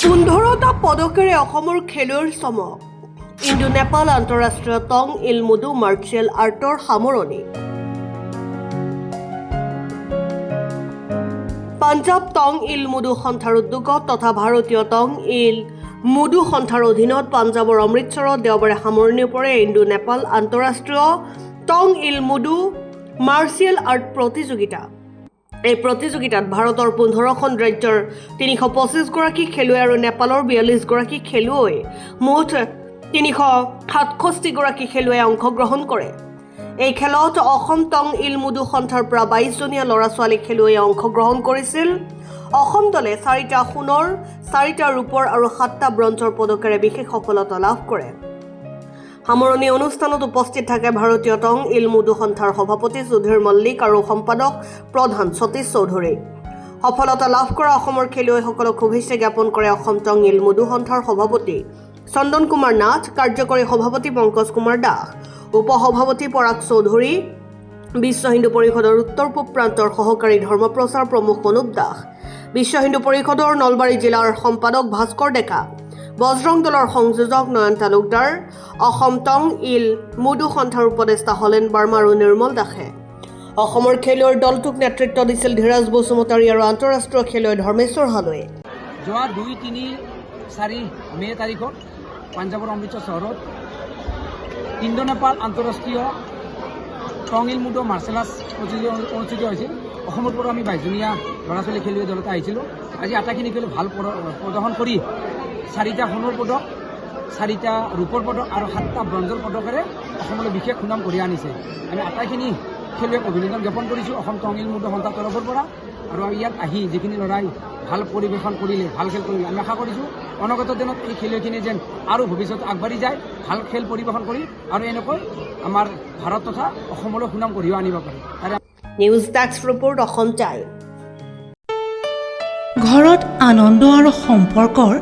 15টা পদকেৰে অসমৰ খেলুৱৈৰ চমক ইণ্ডো নেপাল আন্তঃৰাষ্ট্ৰীয় টং ইলমুডু মাৰ্চিয়েল আৰ্টৰ সামৰণি পাঞ্জাৱ টং ইলমুডু সন্থাৰ উদ্যোগত তথা ভাৰতীয় টং ইলমুডু সন্থাৰ অধীনত পাঞ্জাৱৰ অমৃতসৰত দেওবাৰে সামৰণি পৰে ইণ্ডো নেপাল আন্তঃৰাষ্ট্ৰীয় টং ইলমুডু মাৰ্চিয়েল আৰ্ট প্ৰতিযোগিতা। এই প্ৰতিযোগিতাত ভাৰতৰ 15খন ৰাজ্যৰ 325 গৰাকী খেলুৱৈ আৰু নেপালৰ 42 গৰাকী খেলুৱৈ মুঠ 367 গৰাকী খেলুৱৈয়ে অংশগ্ৰহণ কৰে। এই খেলত অসম টং ইলমুডু সন্থাৰ পৰা 22জনীয়া ল'ৰা-ছোৱালী খেলুৱৈয়ে অংশগ্ৰহণ কৰিছিল। অসম দলে 4টা সোণৰ 4টা ৰূপৰ আৰু 7টা ব্ৰঞ্জৰ পদকেৰে বিশেষ সফলতা লাভ কৰে। সামৰণি অনুষ্ঠানত উপস্থিত থাকে ভাৰতীয় টং ইলমুডু সন্থাৰ সভাপতি সুধীৰ মল্লিক আৰু সম্পাদক প্ৰধান সতীশ চৌধুৰী। সফলতা লাভ কৰা অসমৰ খেলুৱৈসকলক শুভেচ্ছা জ্ঞাপন কৰে অসম টং ইলমুডু সন্থাৰ সভাপতি চন্দন কুমাৰ নাথ, কাৰ্যকৰী সভাপতি পংকজ কুমাৰ দাস, উপসভাপতি পৰাগ চৌধুৰী, বিশ্ব হিন্দু পৰিষদৰ উত্তৰ পূব প্ৰান্তৰ সহকাৰী ধৰ্মপ্ৰচাৰ প্ৰমুখ অনুপ দাস, বিশ্ব হিন্দু পৰিষদৰ নলবাৰী জিলাৰ সম্পাদক ভাস্কৰ ডেকা, বজৰং দলৰ সংযোজক নয়ন তালুকদাৰ, অসম টং ইলমুডু সন্থাৰ উপদেষ্টা হলেন বাৰ্মা আৰু নিৰ্মল দাসে। অসমৰ খেলুৱৈৰ দলটোক নেতৃত্ব দিছিল ধীৰাজ বসুমতাৰী আৰু আন্তঃৰাষ্ট্ৰীয় খেলুৱৈ ধৰ্মেশ্বৰ হালৈ। যোৱা 2-3-4 মে' তাৰিখত পাঞ্জাৱৰ অমৃতসৰ চহৰত ইণ্ডো নেপাল আন্তঃৰাষ্ট্ৰীয় টং ইলমুডু মাৰ্চেল আৰ্ট অনুষ্ঠিত হৈছিল। অসমৰ পৰা আমি 22জনীয়া ল'ৰা ছোৱালী খেলুৱৈ দলতে আহিছিলোঁ। আজি আটাইখিনি খেলুৱৈ ভাল প্ৰদৰ্শন কৰি 4টা সোণৰ পদক, 4টা ৰূপৰ পদক আৰু 7টা ব্ৰঞ্জৰ পদকেৰে অসমলৈ বিশেষ সুনাম কঢ়িয়াই আনিছে। আমি আটাইখিনি খেলুৱৈক অভিনন্দন জ্ঞাপন কৰিছোঁ অসম টং ইলমুডু সন্থাৰ তৰফৰ পৰা। আৰু ইয়াত আহি যিখিনি ল'ৰাই ভাল পৰিৱেশন কৰিলে, ভাল খেল কৰিলে, আমি আশা কৰিছোঁ অনাগত দিনত এই খেলুৱৈখিনি যেন আৰু ভৱিষ্যত আগবাঢ়ি যায়, ভাল খেল পৰিৱেশন কৰি আৰু এনেকৈ আমাৰ ভাৰত তথা অসমলৈ সুনাম কঢ়িয়াই আনিব পাৰে। News desk report Assam time. ঘৰত আনন্দ আৰু সম্পৰ্কৰ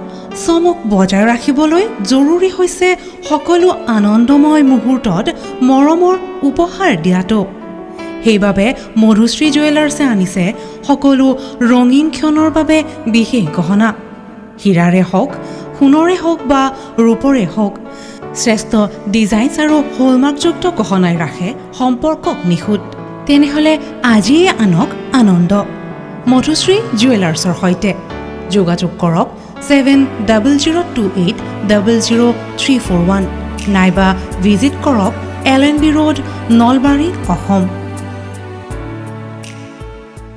চমক বজাই ৰাখিবলৈ জৰুৰী হৈছে সকলো আনন্দময় মুহূৰ্তত মৰমৰ উপহাৰ দিয়াটো। সেইবাবে মধুশ্ৰী জুৱেলাৰ্ছে আনিছে সকলো ৰঙীন ক্ষণৰ বাবে বিশেষ গহনা। হীৰাৰে হওক, সোণৰে হওক বা ৰূপৰে হওক, শ্ৰেষ্ঠ ডিজাইনছ আৰু হলমাৰ্কযুক্ত গহনাই ৰাখে সম্পৰ্কক নিখুঁত। তেনেহ'লে আজিয়ে আনক আনন্দ মধুশ্ৰী জুৱেলাৰ্ছৰ সৈতে। যোগাযোগ কৰক 7002800341 নাইবা ভিজিট কৰক LNB ৰোড, নলবাৰী, অসম।